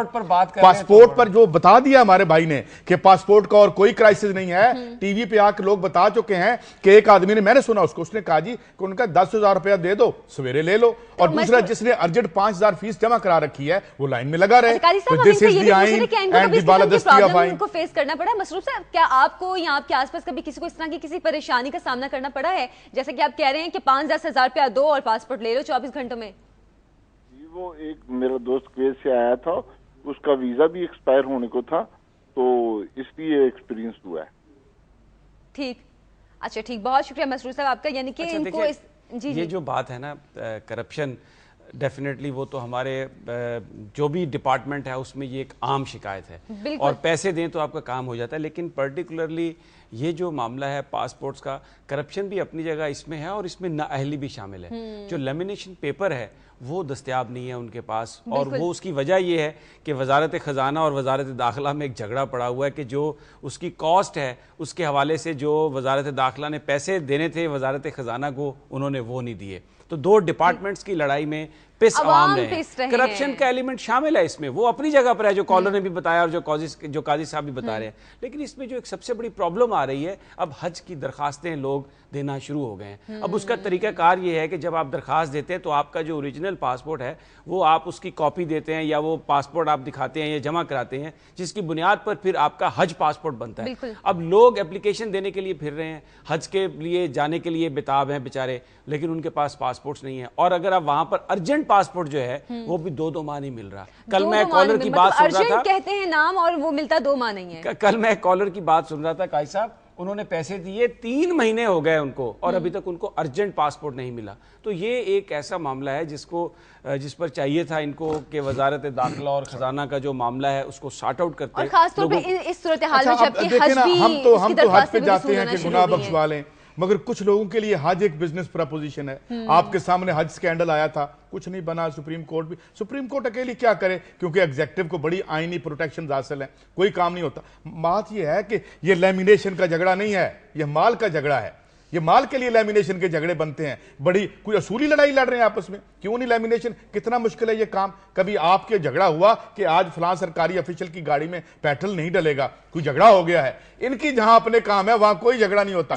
पासपोर्ट पर जो बता दिया हमारे भाई ने कि पासपोर्ट का और कोई क्राइसिस नहीं है। टीवी पे आकर लोग बता चुके हैं कि एक आदमी ने, मैंने सुना उसको, उसने कहा जी कि उनका 10,000 रुपया दे दो, सवेरे ले लो, और दूसरा जिसने अर्जेंट 5,000 फीस जमा करा रखी है वो लाइन में लगा रहे। दिस इज द आइन एंड द बालादस्ती ऑफ आइन। उनको फेस करना पड़ा है। मसरूफ साहब, क्या आपको या आपके आसपास कभी किसी को इस तरह की किसी परेशानी का सामना करना पड़ा है, जैसे कि आप कह रहे हैं कि 5-10 हजार रुपया दो और पासपोर्ट ले लो 24 घंटों में? वो एक मेरा दोस्त कुवैत से आया था, उसका वीजा भी एक्सपायर होने को था, तो इसलिए एक्सपीरियंस हुआ है। ठीक, अच्छा ठीक, बहुत शुक्रिया मसरूर साहब आपका। यानी कि इनको ये जो बात है ना करप्शन, डेफिनेटली वो तो हमारे जो भी डिपार्टमेंट है उसमें ये एक आम शिकायत है, और पैसे दें तो आपका काम हो जाता है। लेकिन पर्टिकुलरली ये जो मामला है पासपोर्ट्स का, करप्शन भी अपनी जगह इसमें है और इसमें नाअहली भी शामिल है। जो लेमिनेशन पेपर है वो दस्तयाब नहीं है उनके पास, और वो उसकी वजह ये है कि वजारत ख़जाना और वजारत दाखिला में एक झगड़ा पड़ा हुआ है कि जो उसकी कॉस्ट है उसके हवाले से जो वजारत दाखिला ने पैसे देने थे वजारत ख़जाना को, उन्होंने वो नहीं दिए। तो दो डिपार्टमेंट्स की लड़ाई में पिस आवाम रहे। करप्शन का एलिमेंट शामिल है इसमें, वो अपनी जगह पर है, जो कॉलर ने भी बताया और जो काजी साहब भी बता रहे हैं। लेकिन इसमें जो एक सबसे बड़ी प्रॉब्लम आ रही है, अब हज की दरखास्तें लोग देना शुरू हो गए हैं। अब उसका तरीकाकार ये है कि जब आप दरखास्त देते हैं तो आपका जो ओरिजिनल पासपोर्ट है वो आप उसकी कॉपी देते हैं, या वो पासपोर्ट आप दिखाते हैं या जमा कराते हैं, जिसकी बुनियाद पर फिर आपका हज पासपोर्ट बनता है। अब लोग एप्लीकेशन देने के लिए फिर रहे हैं, हज के लिए जाने के लिए बेताब हैं बेचारे, लेकिन उनके पास पासपोर्ट्स नहीं है। और अगर आप वहां पर अर्जेंट पासपोर्ट जो है वो भी 2-2 माह नहीं मिल रहा। कल मैं कॉलर की बात सुन रहा था, कहते हैं नाम और वो मिलता 2 माह नहीं है। कल मैं कॉलर की बात सुन रहा था काई साहब, उन्होंने पैसे दिए 3 महीने हो गए उनको और अभी तक उनको अर्जेंट पासपोर्ट नहीं मिला। तो ये एक ऐसा मामला है जिस पर चाहिए था इनको कि वजारत दाखिला और खजाना का जो मामला है उसको सॉर्ट आउट करते हैं। और खासतौर पे इस सूरत हाल में जबकि देखिए ना, हम तो हज पे जाते हैं कि गुनाह बख्शवा लें, मगर कुछ लोगों के लिए हज एक बिजनेस प्रपोजिशन है। आपके सामने हज स्कैंडल आया था, कुछ नहीं बना। सुप्रीम कोर्ट अकेली क्या करे, क्योंकि एग्जीक्यूटिव को बड़ी आईनी प्रोटेक्शन हासिल है, कोई काम नहीं होता। बात यह है कि ये लैमिनेशन का झगड़ा नहीं है, ये माल का झगड़ा है। ये माल के लिए लैमिनेशन के झगड़े बनते हैं, बड़ी कोई असूली लड़ाई लड़ रहे हैं आपस में। क्यों नहीं लैमिनेशन, कितना मुश्किल है ये काम। कभी आपके झगड़ा हुआ कि आज फलां सरकारी ऑफिशियल की गाड़ी में पेट्रोल नहीं डलेगा, कोई झगड़ा हो गया है। इनकी जहां अपने काम है वहां कोई झगड़ा नहीं होता।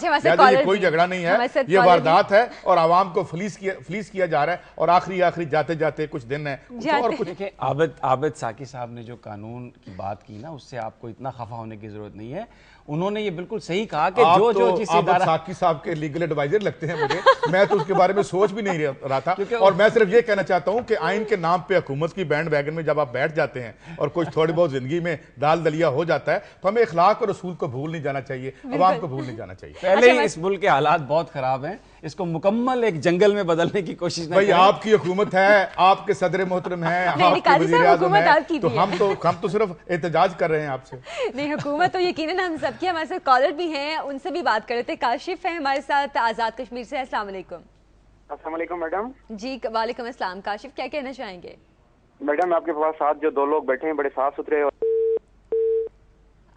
ये कोई झगड़ा नहीं है, ये वारदात है और आवाम को फ्लीस किया जा रहा है। और आखिरी जाते जाते कुछ दिन है और कुछ। देखिए आबिद साकी साहब ने जो कानून की बात की ना, उससे आपको इतना खफा होने की जरूरत नहीं है। उन्होंने ये बिल्कुल सही कहा कि जो जिस इदारा साकी साहब के लीगल एडवाइजर लगते हैं मुझे, मैं तो उसके बारे में सोच भी नहीं रहा था। और मैं सिर्फ ये कहना चाहता हूं कि आइन के नाम पे हुकूमत की बैंड वैगन में जब आप बैठ जाते हैं और कुछ थोड़ी बहुत जिंदगी में दाल दलिया हो जाता है, तो हमें इखलाक और रसूल को भूल नहीं जाना चाहिए, अवाम को भूल नहीं जाना चाहिए। पहले ही इस मुल्क के हालात बहुत खराब हैं, इसको मुकम्मल एक जंगल में बदलने की कोशिश नहीं। भाई आपकी हुकूमत है, आपके सदर मोहतरम है, आपके वज़ीर आज़म है, तो हम तो सिर्फ एहतजाज कर रहे हैं आपसे। नहीं, हुकूमत तो यकीनन हम सबकी। हमारे साथ कॉलर भी हैं, उनसे भी बात कर रहे थे। काशिफ है हमारे साथ आजाद कश्मीर से। अस्सलाम वालेकुम। अस्सलाम वालेकुम मैडम। जी वालेकुम अस्सलाम। काशिफ क्या कहना चाहेंगे? मैडम आपके पास साथ जो 2 लोग बैठे हैं बड़े साफ सुथरे।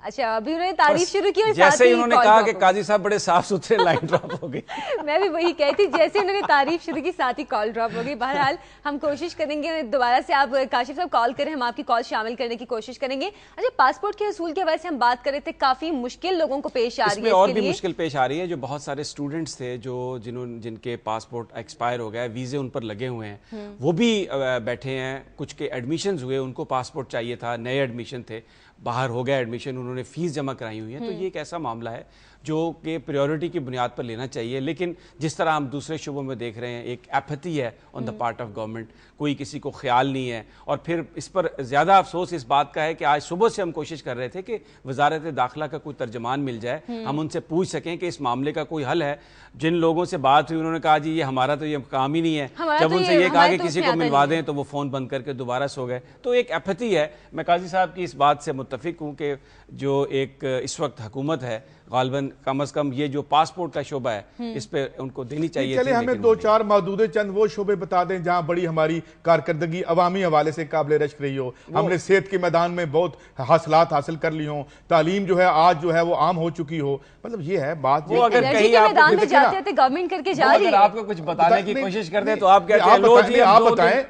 अच्छा, अभी उन्होंने तारीफ शुरू की और जैसे ही उन्होंने कहा कि काजी साहब बड़े साफ सुथरे, लाइन ड्रॉप हो गई। मैं भी वही कहती, जैसे उन्होंने तारीफ शुरू की साथ ही कॉल ड्रॉप हो गई। बहरहाल हम कोशिश करेंगे दोबारा से, आप काशिफ साहब कॉल करें, हम आपकी कॉल शामिल करने की कोशिश करेंगे। अच्छा, पासपोर्ट के असूल के हवाले से हम बात कर रहे थे, काफी मुश्किल लोगों को पेश आ रही है। और भी मुश्किल पेश आ रही है। जो बहुत सारे स्टूडेंट्स थे जिनके पासपोर्ट एक्सपायर हो गया, वीजे उन पर लगे हुए हैं, वो भी बैठे हैं। कुछ के एडमिशन हुए, उनको पासपोर्ट चाहिए था, नए एडमिशन थे, बाहर हो गया एडमिशन, उन्होंने फीस जमा कराई हुई है। तो ये एक ऐसा मामला है जो कि प्रायोरिटी की बुनियाद पर लेना चाहिए। लेकिन जिस तरह हम दूसरे शोबों में देख रहे हैं, एक एपैथी है on the part of government, कोई किसी को ख्याल नहीं है। और फिर इस पर ज़्यादा अफसोस इस बात का है कि आज सुबह से हम कोशिश कर रहे थे कि वजारत दाखिला का कोई तर्जमान मिल जाए, हम उनसे पूछ सकें कि इस मामले का कोई हल है। जिन लोगों से बात हुई उन्होंने कहा जी ये हमारा तो ये काम ही नहीं है। जब तो उनसे ये कहा कि किसी को मिलवा दें तो वो फ़ोन बंद करके दोबारा सो गए। तो एक एपैथी है। मैं काजी साहब की इस बात से मुत्तफिक हूँ कि जो एक इस वक्त हुकूमत है, गालिबन कम अज कम ये जो पासपोर्ट का शोबा है, इस पे उनको देनी चाहिए। चलिए हमें 2-4 महदूदे चंद वो शोबे बता दें जहां बड़ी हमारी कारकर्दगी अवामी हवाले से काबिल रश्क रही हो। हमने सेहत के मैदान में बहुत हासिलात हासिल कर ली हो, तालीम जो है आज जो है वो आम हो चुकी हो। मतलब ये है बात। वो अगर कहीं मैदान में जाते थे गवर्नमेंट करके जा रही है, आपको कुछ बताने की कोशिश करते हैं तो आप कहते हैं आप बताएं,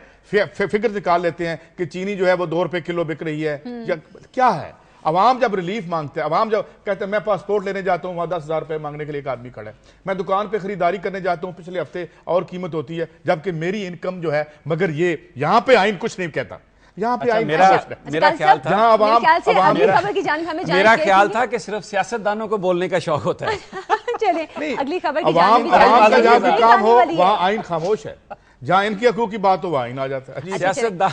फिक्र निकाल लेते हैं कि चीनी जो है वो 2 रुपए किलो बिक रही है। क्या है, अवाम जब रिलीफ मांगते हैं, अवाम जब कहते हैं मैं पासपोर्ट लेने जाता हूँ, वहाँ 10,000 रुपये मांगने के लिए एक आदमी खड़ा है। मैं दुकान पे खरीदारी करने जाता हूँ, पिछले हफ्ते और कीमत होती है, जबकि मेरी इनकम जो है, मगर ये यहाँ पे आइन कुछ नहीं कहता। यहाँ पे आइन मेरा ख्याल था, मेरा ख्याल था कि सिर्फ सियासतदानों को बोलने का शौक होता है। चलिए अगली खबर की अवाम का जहाँ भी काम हो वहाँ आइन खामोश है, जहाँ इनकी हकूक की बात हो वहाँ आइन आ जाता है। सियासतदान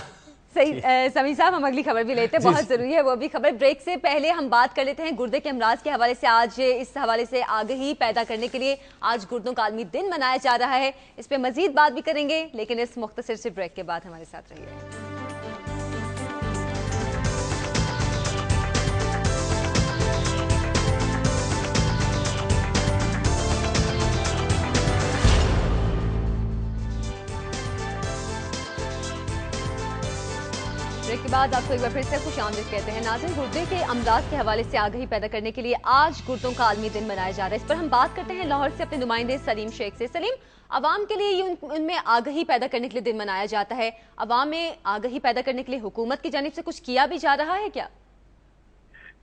सही। समी साहब, हम अगली खबर भी लेते हैं, बहुत जरूरी है वो भी खबर। ब्रेक से पहले हम बात कर लेते हैं गुर्दे के अमराज के हवाले से। आज इस हवाले से आगाही पैदा करने के लिए आज गुर्दों का आलमी दिन मनाया जा रहा है। इस पे मजीद बात भी करेंगे, लेकिन इस मुख्तसर से ब्रेक के बाद हमारे साथ रहिए। ब्रेक के बाद आपको एक बार फिर से खुशामदीद कहते हैं। नाज़रीन, गुर्दे के अमराज के हवाले से आगाही पैदा करने के लिए आज गुर्दों का आलमी दिन मनाया जा रहा है। इस पर हम बात करते हैं लाहौर से अपने नुमाइंदे सलीम शेख से। सलीम, अवाम के लिए उनमें आगाही पैदा करने के लिए दिन मनाया जाता है, अवाम में आगाही पैदा करने के लिए हुकूमत की जानिब से कुछ किया भी जा रहा है क्या?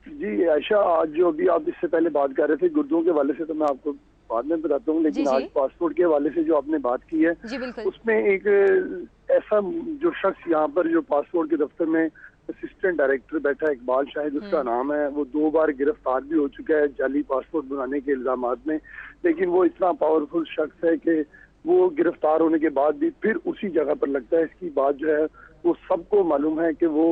जी आयशा, आज जो अभी आप इससे पहले बात कर रहे थे गुर्दों के हवाले से, तो मैं आपको बाद में बताता हूँ, लेकिन आज पासपोर्ट के हवाले से जो आपने बात की है, उसमें एक ऐसा जो शख्स यहाँ पर जो पासपोर्ट के दफ्तर में असिस्टेंट डायरेक्टर बैठा है, इकबाल शाहिद उसका नाम है, वो 2 बार गिरफ्तार भी हो चुका है जाली पासपोर्ट बनाने के इल्जामात में। लेकिन वो इतना पावरफुल शख्स है कि वो गिरफ्तार होने के बाद भी फिर उसी जगह पर लगता है। इसकी बात जो है वो सबको मालूम है कि वो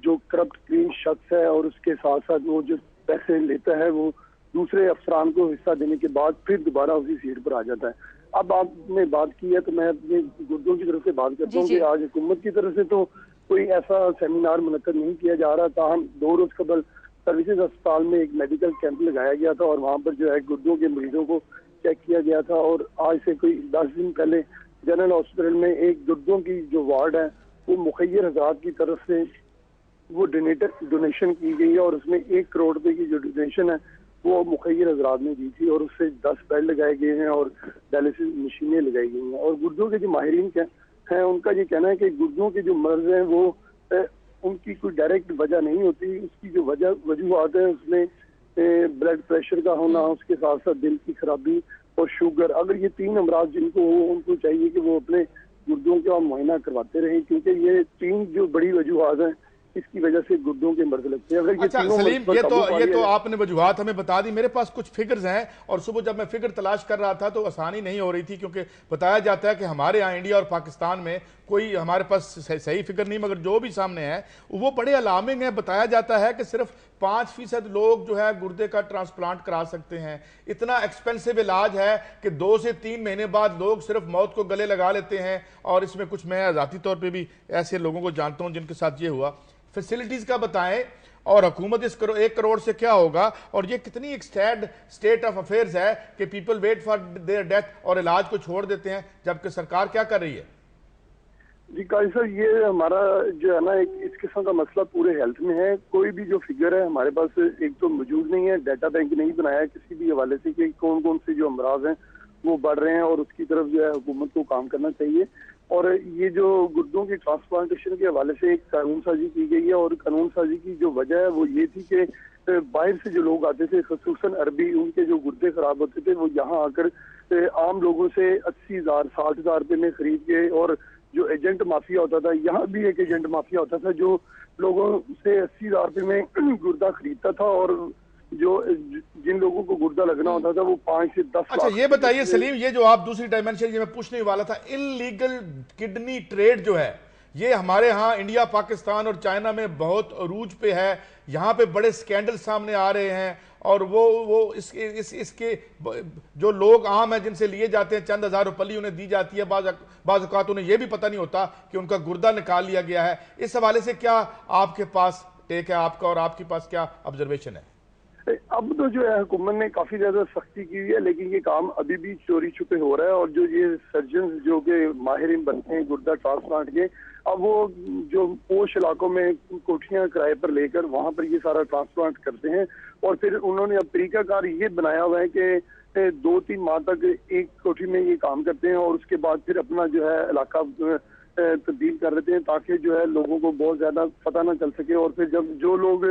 जो करप्ट क्लीन शख्स है और उसके साथ साथ वो जो पैसे लेता है वो दूसरे अफसरान को हिस्सा देने के बाद फिर दोबारा उसी सीट पर आ जाता है। अब आपने बात की है तो मैं अपने गुर्दों की तरफ से बात करता हूँ कि आज हुकूमत की तरफ से तो कोई ऐसा सेमिनार मुनक्कद नहीं किया जा रहा था। हम 2 रोज कबल सर्विसेज अस्पताल में एक मेडिकल कैंप लगाया गया था और वहाँ पर जो है गुर्दों के मरीजों को चेक किया गया था। और आज से कोई 10 दिन पहले जनरल हॉस्पिटल में एक गुर्दों की जो वार्ड है वो मुखैर हजरात की तरफ से वो डोनेशन की गई है और उसमें 1 करोड़ रुपए की जो डोनेशन है वो मुखैर हजरात ने दी थी और उससे 10 बेड लगाए गए हैं और डायलिसिस मशीनें लगाई गई हैं। और गुर्दों के जो माहिरीन हैं उनका ये कहना है कि गुर्दों के जो मर्ज हैं वो उनकी कोई डायरेक्ट वजह नहीं होती। उसकी जो वजूहत है उसमें ब्लड प्रेशर का होना, उसके साथ साथ दिल की खराबी और शुगर, अगर ये 3 अमराज जिनको हो उनको चाहिए कि वो अपने गुर्दों का मुआयना करवाते रहें क्योंकि ये 3 जो बड़ी वजूहत हैं इसकी वजह से गुर्दों के मर्ज लगते हैं। अगर ये सलीम ये तो आपने वजूहात हमें बता दी। मेरे पास कुछ फिगर्स हैं और सुबह जब मैं फिगर तलाश कर रहा था तो आसानी नहीं हो रही थी क्योंकि बताया जाता है कि हमारे यहाँ इंडिया और पाकिस्तान में कोई हमारे पास सही फिगर नहीं, मगर जो भी सामने है वो बड़े अलार्मिंग है। बताया जाता है कि सिर्फ 5% लोग जो है गुर्दे का ट्रांसप्लांट करा सकते हैं। इतना एक्सपेंसिव इलाज है कि 2 से 3 महीने बाद लोग सिर्फ मौत को गले लगा लेते हैं। और इसमें कुछ मैं ज़ाती तौर पर भी ऐसे लोगों को जानता हूँ जिनके साथ ये हुआ। फैसिलिटीज का बताएं और हुकूमत इस 1 करोड़ से क्या होगा और ये कितनी एक स्टेट ऑफ अफेयर्स है कि people wait for their death और इलाज को छोड़ देते हैं जबकि सरकार क्या कर रही है? जी काजी सर, ये हमारा जो है ना एक इस किस्म का मसला पूरे हेल्थ में है। कोई भी जो फिगर है हमारे पास एक तो मौजूद नहीं है, डाटा बैंक नहीं बनाया है किसी भी हवाले से कि कौन कौन से जो अमराज हैं वो बढ़ रहे हैं और उसकी तरफ जो है हुकूमत को काम करना चाहिए। और ये जो गुर्दों की ट्रांसप्लांटेशन के हवाले से एक कानून साजी की गई है और कानून साजी की जो वजह है वो ये थी कि बाहर से जो लोग आते थे खसूसन अरबी, उनके जो गुर्दे खराब होते थे वो यहाँ आकर आम लोगों से 80,000 60,000 रुपये में खरीद के, और जो एजेंट माफिया होता था, यहाँ भी एक एजेंट माफिया होता था जो लोगों से 80,000 रुपये में गुर्दा खरीदता था और जो जिन लोगों को गुर्दा लगना होता था वो 5 से 10 अच्छा ये बताइए सलीम, ये जो आप दूसरी डायमेंशन ये मैं पूछने वाला था, इलीगल किडनी ट्रेड जो है ये हमारे यहाँ इंडिया, पाकिस्तान और चाइना में बहुत अरूज पे है। यहाँ पे बड़े स्कैंडल सामने आ रहे हैं और वो इसके जो लोग आम हैं जिनसे लिए जाते हैं, चंद हज़ार रुपये उन्हें दी जाती है, बाज़ औक़ात उन्हें यह भी पता नहीं होता कि उनका गुर्दा निकाल लिया गया है। इस हवाले से क्या आपके पास टेक है आपका और आपके पास क्या ऑब्जर्वेशन है? अब तो जो है हुकूमत ने काफी ज्यादा सख्ती की है, लेकिन ये काम अभी भी चोरी छुपे हो रहा है। और जो ये सर्जन जो के माहिरीन बनते हैं गुर्दा ट्रांसप्लांट के, अब वो जो पोश इलाकों में कोठियां किराए पर लेकर वहां पर ये सारा ट्रांसप्लांट करते हैं। और फिर उन्होंने अब तरीकाकार ये बनाया हुआ है कि 2-3 माह तक एक कोठी में ये काम करते हैं और उसके बाद फिर अपना जो है इलाका तब्दील कर देते हैं ताकि जो है लोगों को बहुत ज्यादा पता ना चल सके। और फिर जब जो लोग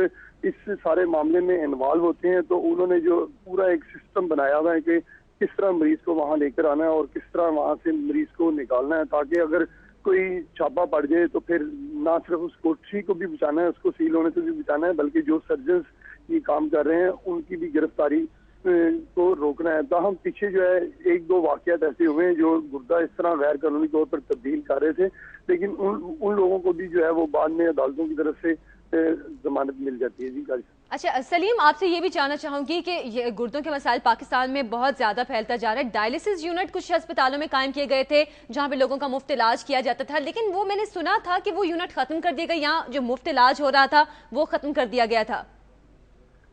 इस सारे मामले में इन्वॉल्व होते हैं तो उन्होंने जो पूरा एक सिस्टम बनाया हुआ है कि किस तरह मरीज को वहां लेकर आना है और किस तरह वहां से मरीज को निकालना है, ताकि अगर कोई छापा पड़ जाए तो फिर ना सिर्फ उस कोठी को भी बचाना है, उसको सील होने से भी बचाना है, बल्कि जो सर्जन ये काम कर रहे हैं उनकी भी गिरफ्तारी को रोकना है। तो हम पीछे जो है 1-2 वाकयात ऐसे हुए हैं जो गुर्दा इस तरह गैर कानूनी तौर पर तब्दील कर रहे थे, लेकिन उन लोगों को भी जो है वो बाद में अदालतों की तरफ से जमानत मिल जाती है। जी काजी। अच्छा सलीम, आपसे ये भी जानना चाहूंगी कि ये गुर्दों के मसाइल पाकिस्तान में बहुत ज्यादा फैलता जा रहा है। डायलिसिस यूनिट कुछ अस्पतालों में कायम किए गए थे जहां पे लोगों का मुफ्त इलाज किया जाता था, लेकिन वो मैंने सुना था कि वो यूनिट खत्म कर दिया गया, यहाँ जो मुफ्त इलाज हो रहा था वो खत्म कर दिया गया था।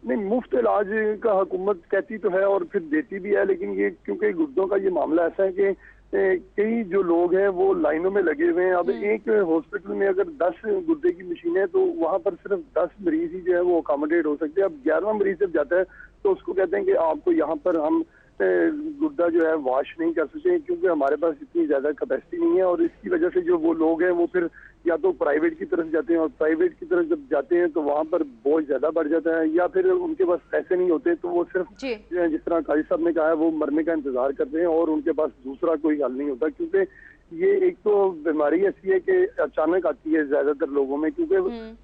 नहीं, मुफ्त इलाज का हुकूमत कहती तो है और फिर देती भी है, लेकिन ये क्योंकि गुर्दों का ये मामला ऐसा है कि कई जो लोग हैं वो लाइनों में लगे हुए हैं। अब एक हॉस्पिटल में अगर 10 गुर्दे की मशीन है तो वहां पर सिर्फ 10 मरीज ही जो है वो अकोमोडेट हो सकते हैं। अब 11वां मरीज जब जाता है तो उसको कहते हैं कि आपको यहाँ पर हम गुर्दा जो है वॉश नहीं कर सकते क्योंकि हमारे पास इतनी ज्यादा कैपेसिटी नहीं है। और इसकी वजह से जो वो लोग हैं वो फिर या तो प्राइवेट की तरफ जाते हैं और प्राइवेट की तरफ जब जाते हैं तो वहां पर बोझ ज्यादा बढ़ जाता है, या फिर उनके पास पैसे नहीं होते तो वो सिर्फ जिस तरह काजी साहब ने कहा है वो मरने का इंतजार करते हैं और उनके पास दूसरा कोई हल नहीं होता। क्योंकि ये एक तो बीमारी ऐसी है कि अचानक आती है ज्यादातर लोगों में क्योंकि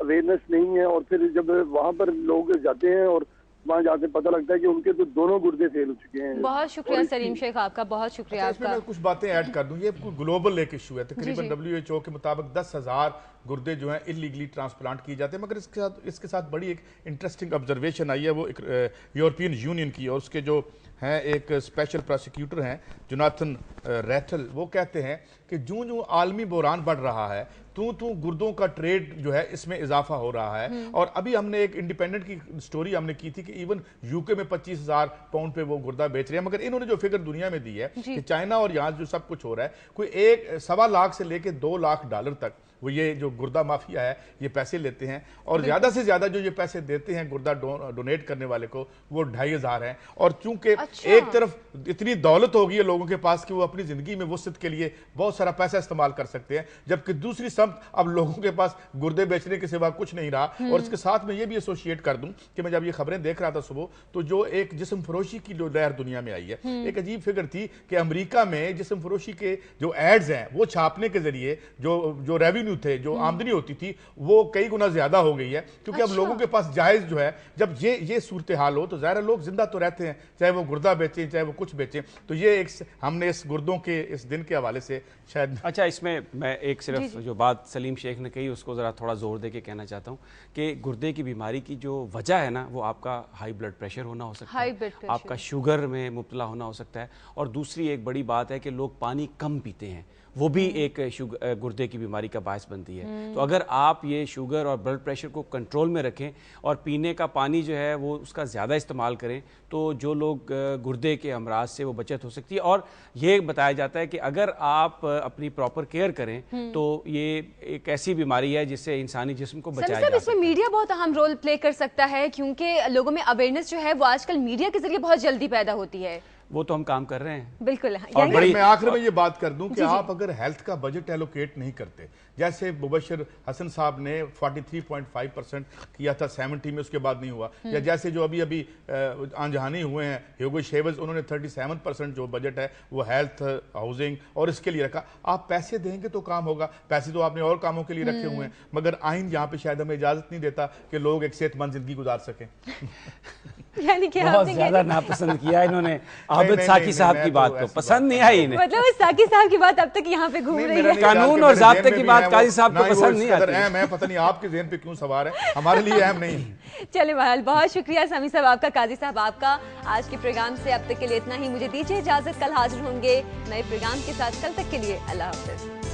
अवेयरनेस नहीं है। और फिर जब वहां पर लोग जाते हैं और वहाँ जाके पता लगता है कि उनके तो दोनों गुर्दे फेल हो चुके हैं। बहुत शुक्रिया सलीम शेख आपका, बहुत शुक्रिया आपका। मैं कुछ बातें ऐड कर दूं, ये ग्लोबल एक इशू है। तकरीबन WHO के मुताबिक 10,000 गुर्दे जो हैं इलीगली ट्रांसप्लांट किए जाते हैं। मगर इसके साथ बड़ी एक इंटरेस्टिंग ऑब्जर्वेशन आई है, वो एक यूरोपियन यूनियन की, और उसके जो हैं एक स्पेशल प्रोसिक्यूटर हैं जोनाथन रैथल, वो कहते हैं कि जूं आलमी बहरान बढ़ रहा है तू गुर्दों का ट्रेड जो है इसमें इजाफा हो रहा है। और अभी हमने एक इंडिपेंडेंट की स्टोरी हमने की थी कि इवन यूके में 25,000 पाउंड पे वो गुर्दा बेच रहे हैं। मगर इन्होंने जो फिगर दुनिया में दी है कि चाइना और यहाँ जो सब कुछ हो रहा है, कोई 1.25 लाख से लेके $2 लाख तक वो ये जो गुर्दा माफिया है ये पैसे लेते हैं। और ज्यादा से ज्यादा जो ये पैसे देते हैं गुर्दा डोनेट करने वाले को, वो 2,500 हैं। और चूंकि एक तरफ इतनी दौलत हो गई है लोगों के पास कि वो अपनी जिंदगी में वसत के लिए बहुत सारा पैसा इस्तेमाल कर सकते हैं, जबकि दूसरी समत अब लोगों के पास गुर्दे बेचने के सिवा कुछ नहीं रहा। और इसके साथ में ये भी एसोसिएट कर दूं कि मैं जब ये खबरें देख रहा था सुबह, तो जो एक जिस्म फरोशी की जो लहर दुनिया में आई है, एक अजीब फिगर थी कि अमेरिका में जिस्म फरोशी के जो एड्स हैं वो छापने के जरिए जो रेवेन्यू थे, जो आमदनी होती थी, वो कई गुना ज्यादा हो गई है। क्योंकि अब लोगों के पास जायज जो है, जब ये सूरत हाल हो तो ज़ाहिर लोग जिंदा तो रहते हैं, चाहे वो गुर्दा बेचें चाहे वो कुछ बेचें। तो ये एक हमने इस गुर्दों के इस दिन के हवाले से शायद। अच्छा, इसमें मैं एक सिर्फ जो बात सलीम शेख ने कही उसको ज़रा थोड़ा जोर दे के कहना चाहता हूँ कि गुर्दे की बीमारी की जो वजह है ना, वो आपका हाई ब्लड प्रेशर होना हो सकता है, आपका शुगर में मुब्तला होना हो सकता है, और दूसरी एक बड़ी बात है कि लोग पानी कम पीते हैं, वो भी एक गुर्दे की बीमारी का बायस बनती है। तो अगर आप ये शुगर और ब्लड प्रेशर को कंट्रोल में रखें और पीने का पानी जो है वो उसका ज़्यादा इस्तेमाल करें, तो जो लोग गुर्दे के अमराज से वो बचत हो सकती है। और ये बताया जाता है कि अगर आप अपनी प्रॉपर केयर करें तो ये एक ऐसी बीमारी है जिससे इंसानी जिस्म को बचाया जा सकता है। इसमें मीडिया बहुत अहम रोल प्ले कर सकता है, क्योंकि लोगों में अवेयरनेस जो है वो आजकल मीडिया के जरिए बहुत जल्दी पैदा होती है। वो तो हम काम कर रहे हैं, बिल्कुल। और मैं आखिर में ये बात कर दूं कि आप अगर हेल्थ का बजट एलोकेट नहीं करते, जैसे मुबशर हसन साहब ने 43.5% किया था 70 में, उसके बाद नहीं हुआ, या जैसे जो अभी आंजहानी हुए हैं ह्यूगो शेवर्स, उन्होंने 37% जो बजट है वो हेल्थ, हाउसिंग और इसके लिए रखा। आप पैसे देंगे तो काम होगा, पैसे तो आपने और कामों के लिए रखे हुए हैं, मगर आइन यहाँ पे शायद हमें इजाजत नहीं देता कि लोग एक सेहतमंद जिंदगी गुजार सकें। यानी कि बहुत ज्यादा नापसंद किया इन्होंने आबिद साकी साहब की बात, तो पसंद नहीं आई इन्हें। मतलब साकी साहब की बात अब तक यहाँ पे घूम रही है। कानून और ज़ाब्ते की बात काजी साहब को पसंद नहीं आती। अहम है, पता नहीं आपके ज़हन पे क्यों सवार है, हमारे लिए अहम नहीं है। चले बहरहाल, बहुत शुक्रिया समी साहब आपका, काजी साहब आपका। आज के प्रोग्राम से अब तक के लिए इतना ही, मुझे दीजिए इजाजत। कल हाजिर होंगे नए प्रोग्राम के साथ, कल तक के लिए अल्लाह हाफिज।